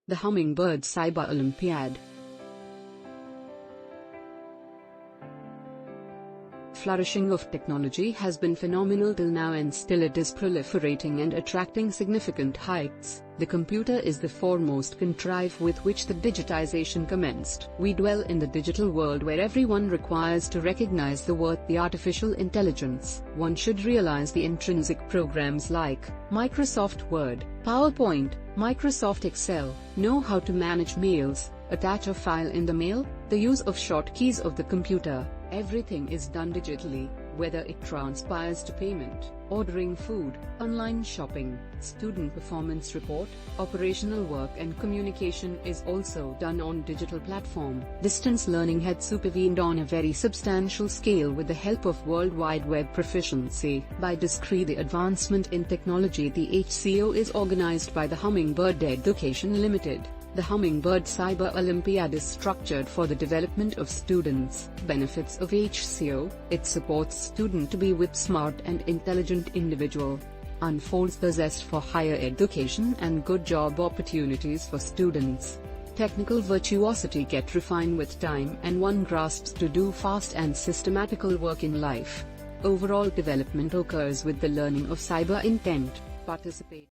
The Hummingbird Cyber Olympiad. Flourishing of technology has been phenomenal till now, and still it is proliferating and attracting significant heights. The computer is the foremost contrive with which the digitization commenced. We dwell in the digital world where everyone requires to recognize the worth the artificial intelligence. One should realize the intrinsic programs like Microsoft Word, PowerPoint, Microsoft Excel, know how to manage mails, attach a file in the mail, the use of shortkeys of the computer. Everything is done digitally, whether it transpires to payment, ordering food, online shopping, student performance report, operational work, and communication is also done on digital platform. Distance learning had supervened on a very substantial scale with the help of World Wide Web proficiency. By discrete the advancement in technology, the HCO is organized by the Hummingbird Education Limited. The Hummingbird Cyber Olympiad is structured for the development of students. Benefits of HCO: it supports student to be whip-smart and intelligent individual. Unfolds the zest for higher education and good job opportunities for students. Technical virtuosity get refined with time, and one grasps to do fast and systematical work in life. Overall development occurs with the learning of cyber intent. Participate.